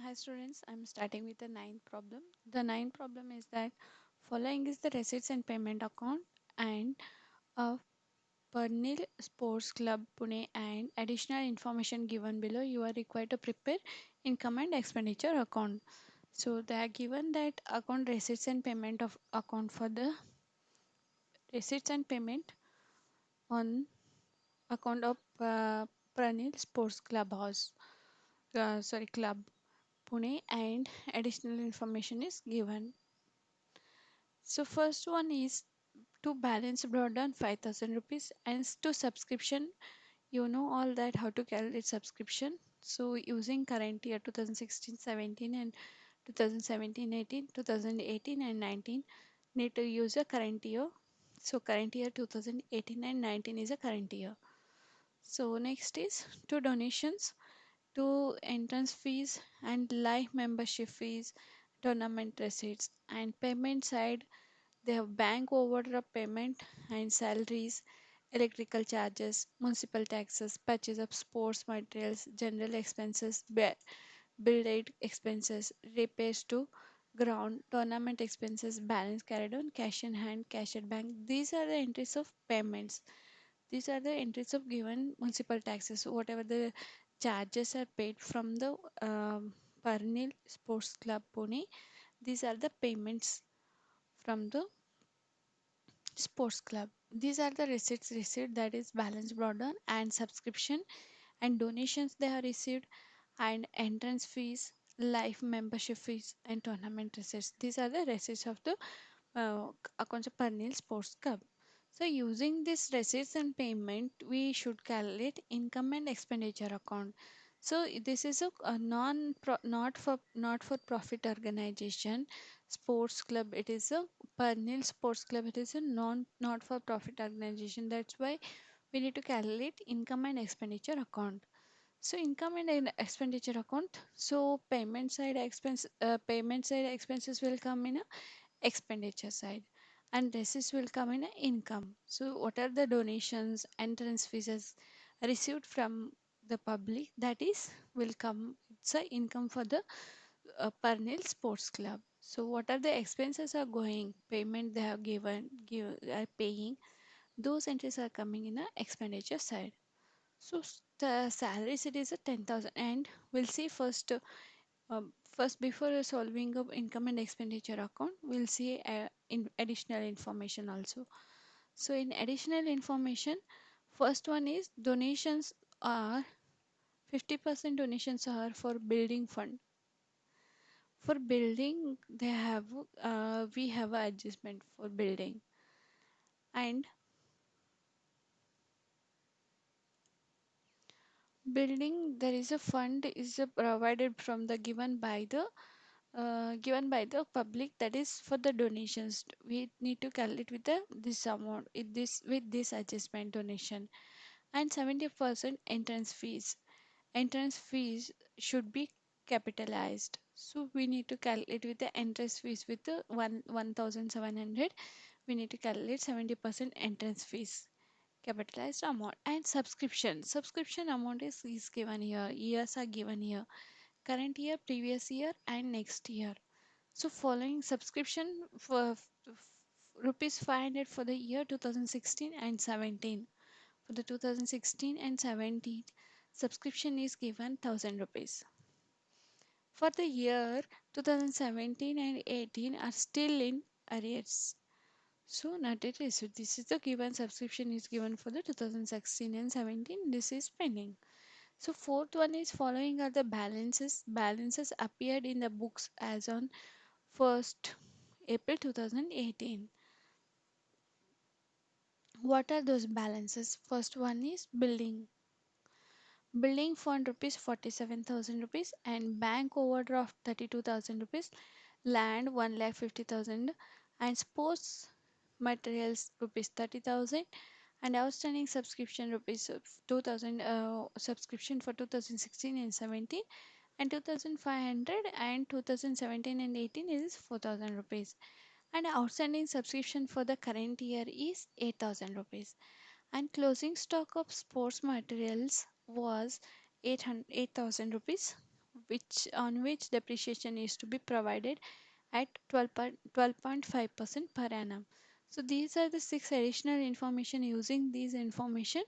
Hi students, I'm starting with the ninth problem. The ninth problem is that following is the receipts and payment account and of Pernil Sports Club Pune and additional information given below. You are required to prepare income and expenditure account. So they are given that account receipts and payment of account for the receipts and payment on account of Pernil Sports Club House. Club Pune and additional information is given. So first one is to balance broadband 5,000 rupees and to subscription. You know all that how to calculate subscription. So using current year 2016-17 and 2017-18, 2018 and 19 need to use a current year. So current year 2018 and 19 is a current year. So next is to donations to entrance fees and live membership fees, tournament receipts and payment side. They have bank overdraft payment and salaries, electrical charges, municipal taxes, purchase of sports materials, general expenses, build aid expenses, repairs to ground, tournament expenses, balance carried on, cash in hand, cash at bank. These are the entries of payments. These are the entries of given municipal taxes. Whatever the charges are paid from the Parnil Sports Club Pune, these are the payments from the sports club. These are the receipts received, that is balance brought down and subscription and donations they have received and entrance fees, life membership fees and tournament receipts. These are the receipts of the accounts of Pernil Sports Club. So using this receipts and payment, we should calculate income and expenditure account. So this is a not for profit organization, sports club. It is a Pernil Sports Club. It is a not for profit organization. That's why we need to calculate income and expenditure account. So income and expenditure account. So payment side expenses will come in a expenditure side and receipts will come in a income. So what are the donations, entrance fees received from the public, that is will come, it's a income for the Pernil Sports Club. So what are the expenses are going, payment they have are paying, those entries are coming in a expenditure side. So the salaries it is a 10,000 and we'll see first, before solving of income and expenditure account, we'll see in additional information also. So in additional information, first one is donations are 50% donations are for building fund. For building, they have we have a adjustment for building and building. There is a fund is provided from the given by the public, that is for the donations. We need to calculate with this amount with this adjustment donation and 70% entrance fees should be capitalized. So we need to calculate with the entrance fees with the 1700. We need to calculate 70% entrance fees capitalized amount and subscription amount is given here, years are given here, current year, previous year and next year. So following subscription for rupees 500 for the year 2016 and 17. For the 2016 and 17, subscription is given 1000 rupees. For the year 2017 and 18 are still in arrears. So not yet received. This is the given subscription is given for the 2016 and 17. This is pending. So fourth one is following are the balances. Balances appeared in the books as on 1st April 2018. What are those balances? First one is building fund rupees 47,000 rupees and bank overdraft 32,000 rupees, land 1,50,000 and sports materials rupees 30,000 and outstanding subscription rupees of 2,000 subscription for 2016 and 17 and 2,500 and 2017 and 18 is 4,000 rupees and outstanding subscription for the current year is 8,000 rupees and closing stock of sports materials was 8,000 rupees which depreciation is to be provided at 12.5% per annum. So these are the six additional information. Using these information,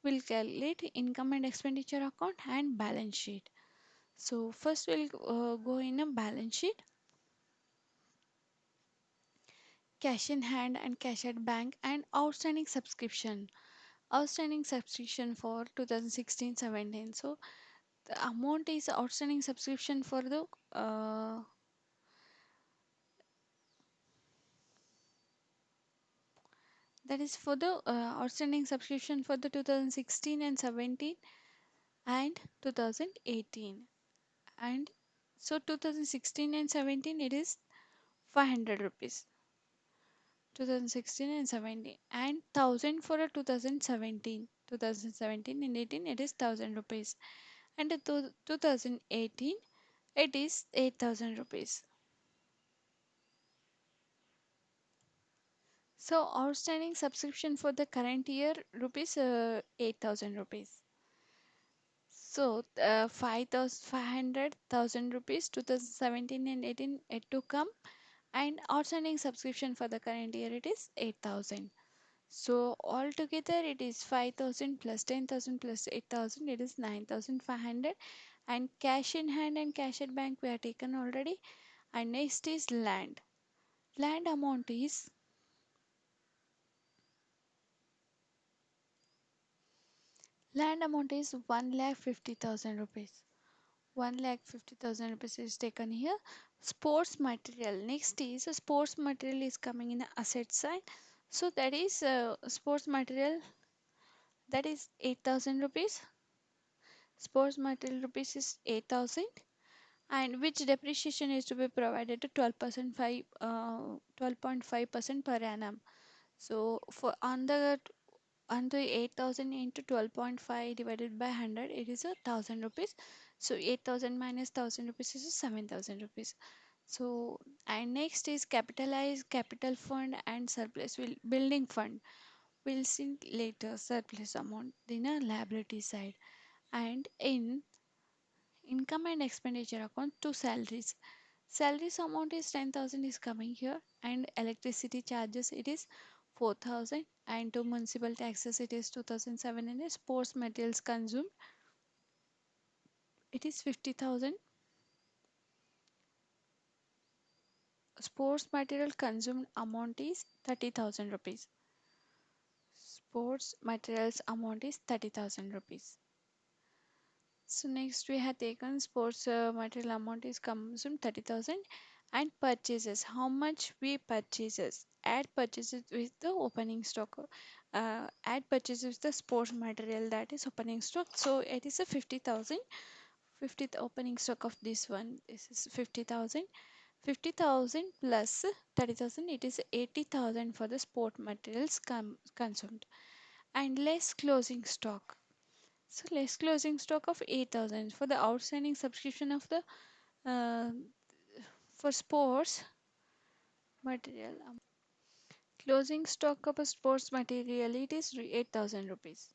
we'll calculate income and expenditure account and balance sheet. So first we'll go in a balance sheet, cash in hand and cash at bank, and outstanding subscription. Outstanding subscription for 2016-17. So the amount is outstanding subscription for the that is for the outstanding subscription for the 2016 and 17 and 2018. And so 2016 and 17 it is 500 rupees. 2016 and 17 and 1000 for a 2017 and 18 it is 1000 rupees, and the 2018 it is 8000 rupees. So outstanding subscription for the current year rupees 8000 rupees. So 5,500,000 rupees 2017 and 18 it to come, and outstanding subscription for the current year it is 8000. So altogether it is 5000 plus 10,000 plus 8000, it is 9500. And cash in hand and cash at bank we have taken already. And next is land. Land amount is land amount is 1,50,000 rupees. 1,50,000 rupees is taken here. Sports material. Next is sports material is coming in the asset side. So that is sports material, that is 8,000 rupees. Sports material rupees is 8,000, and which depreciation is to be provided to 12.5% per annum. So for on the 8,000 into 12.5 divided by 100, it is a 1,000 rupees. So 8,000 minus 1,000 rupees is 7,000 rupees. So and next is capitalized capital fund and surplus will building fund. We'll see later surplus amount in a liability side. And in income and expenditure account, to salaries. Salaries amount is 10,000 is coming here, and electricity charges it is 4,000, and to municipal taxes it is 2,700. Sports materials consumed it is 50,000. Sports material consumed amount is 30,000 rupees. Sports materials amount is 30,000 rupees. So next we have taken sports material amount is consumed 30,000, and purchases. How much we purchases? Add purchases with the opening stock. Add purchases with the sports material, that is opening stock. So it is a 50,000. 50th opening stock of this one. This is 50,000. 50,000 plus 30,000. It is 80,000 for the sport materials consumed, and less closing stock. So less closing stock of 8,000 for the outstanding subscription of the uh, for sports material. Closing stock of a sports material it is 8,000 rupees.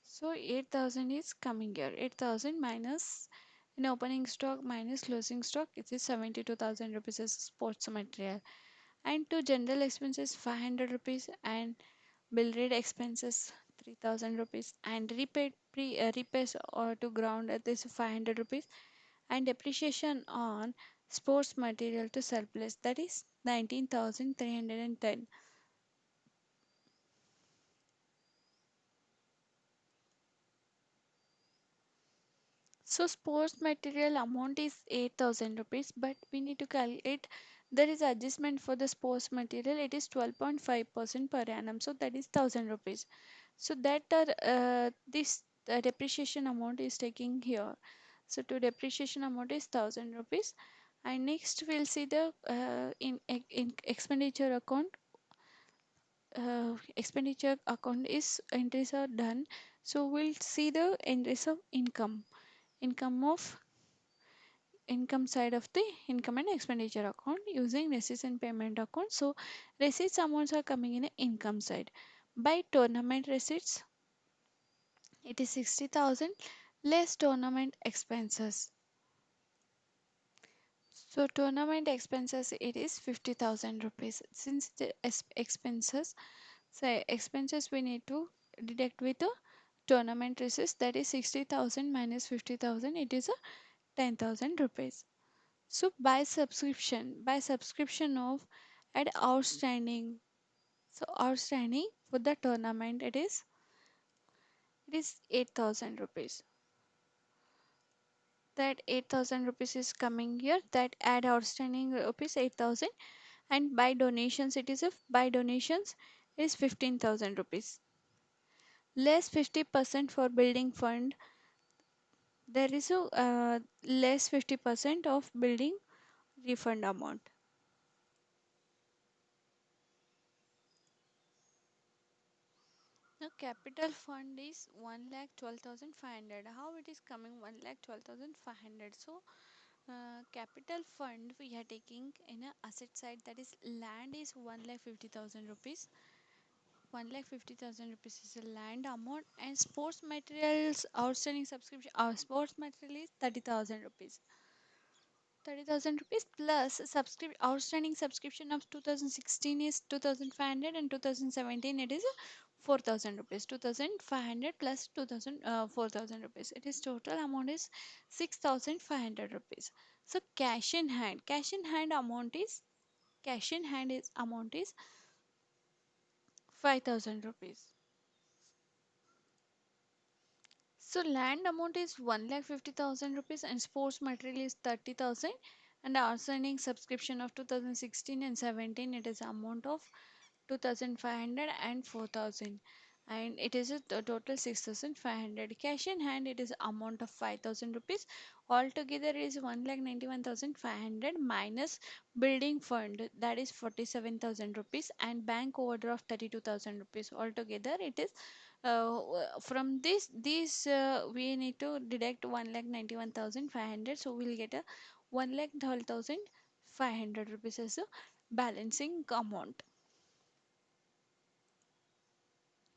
So 8,000 is coming here. 8,000 minus in opening stock minus closing stock, it is 72,000 rupees as sports material. And to general expenses 500 rupees, and bill rate expenses 3,000 rupees, and repairs or to ground at this 500 rupees, and depreciation on sports material to surplus, that is 19,310. So sports material amount is 8,000 rupees, but we need to calculate there is adjustment for the sports material, it is 12.5% per annum, so that is 1,000 rupees. So that this depreciation amount is taking here. So to depreciation amount is 1,000 rupees. And next we'll see the in expenditure account. Expenditure account is entries are done. So we'll see the entries of income of income side of the income and expenditure account using receipts and payment account. So receipts amounts are coming in the income side. By tournament receipts it is 60,000 less tournament expenses. So tournament expenses it is 50,000 rupees. Since the expenses, so expenses we need to deduct with the tournament receipts, that is 60,000 minus 50,000, it is a 10,000 rupees. So by subscription of at outstanding, so outstanding for the tournament it is 8,000 rupees. That 8,000 rupees is coming here, that add outstanding rupees 8,000, and by donations it is a by donations is 15,000 rupees, less 50% for building fund. There is a less 50% of building refund amount. Now capital fund is 1,12,500. How it is coming 1,12,500? So capital fund we are taking in a asset side, that is land is 1,50,000 rupees. 1,50,000 rupees is a land amount, and sports materials outstanding subscription. Our sports material is 30,000 rupees. 30,000 rupees plus outstanding subscription of 2016 is 2,500, and 2017 it is 4,000 rupees. 2,500 plus 2,000 4,000 rupees. It is total amount is 6,500 rupees. So cash in hand is amount is 5,000 rupees. So land amount is 1,50,000 rupees, and sports material is 30,000, and the outstanding subscription of 2016 and 17 it is amount of 2,500 and 4,000, and it is a total 6,500. Cash in hand it is amount of 5,000 rupees. Altogether is 1,91,500 minus building fund, that is 47,000 rupees, and bank overdraft 32,000 rupees. Altogether it is from this we need to deduct 1,91,500, so we'll get a 1,12,500 rupees as a balancing amount.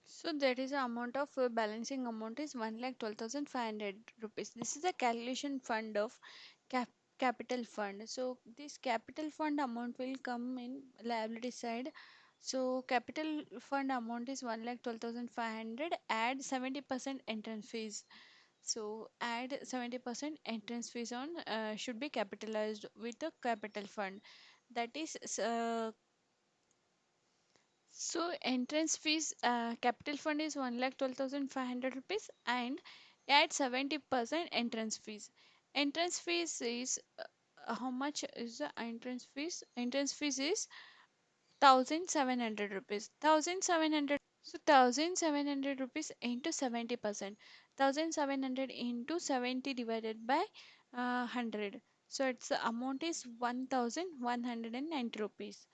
So that is the amount of balancing amount is 1,12,500 rupees. This is the calculation fund of cap capital fund. So this capital fund amount will come in liability side. So capital fund amount is 1,12,500. Add 70% entrance fees. So add 70% entrance fees on should be capitalized with the capital fund. That is so entrance fees, capital fund is 1,12,500 rupees, and add 70% entrance fees. Entrance fees is how much is the entrance fees? Entrance fees is 1,700 rupees. 1,700. So 1,700 rupees into 70%. 1,700 into 70 divided by 100. So its the amount is 1,190 rupees.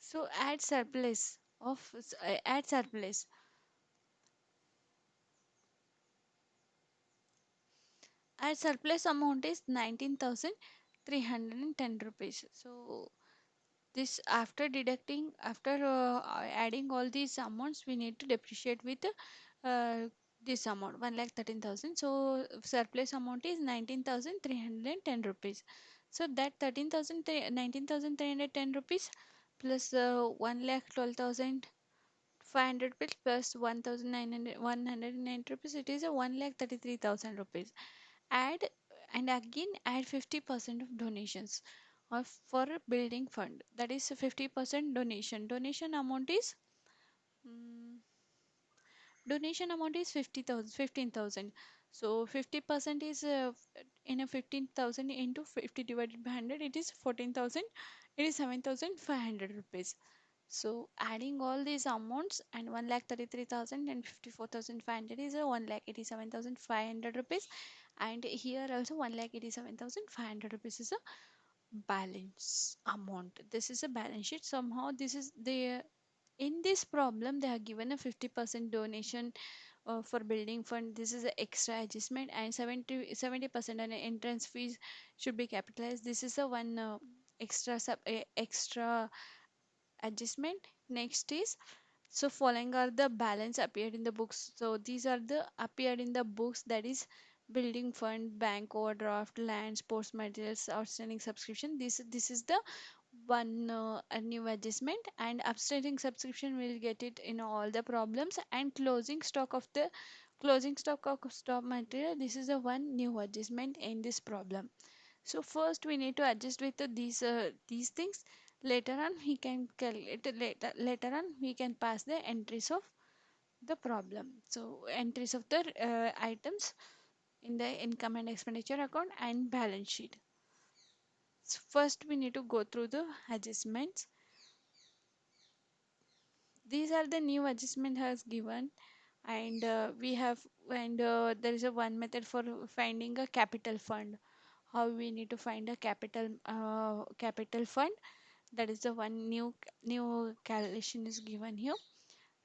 So add surplus. Add surplus amount is 19,310 rupees. So this after deducting after adding all these amounts we need to depreciate with uh, this amount 1,13,000. So surplus amount is 19,310 rupees. So that 19,310 rupees plus 1,12,500 rupees plus 1,900 rupees, it is a 1,33,000 rupees. Add and again add 50% of donations of for a building fund, that is a 50% donation amount is mm, donation amount is 50,000 15,000. So 50% is in a 15,000 into 50 divided by 100, it is 14,000, it is 7,500 rupees. So adding all these amounts and 1,33,000 and 54,500 is a 1,87,500 rupees, and here also 1,87,500 rupees is a balance amount. This is a balance sheet. Somehow this is the in this problem they are given a 50% donation for building fund. This is an extra adjustment, and 70% on entrance fees should be capitalized. This is a one extra adjustment. Next is so following are the balance appeared in the books. So these are the appeared in the books, that is building fund, bank overdraft, land, sports materials, outstanding subscription. This is the one a new adjustment, and upstanding subscription will get it in all the problems, and closing stock of stock material. This is the one new adjustment in this problem. So first we need to adjust with these things. Later on we can calculate later on we can pass the entries of the problem. So entries of the items in the income and expenditure account and balance sheet. So first we need to go through the adjustments. These are the new adjustment has given, and we have and there is a one method for finding a capital fund. How we need to find a capital fund, that is the one new calculation is given here.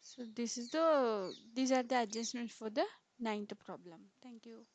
So these are the adjustments for the ninth problem. Thank you.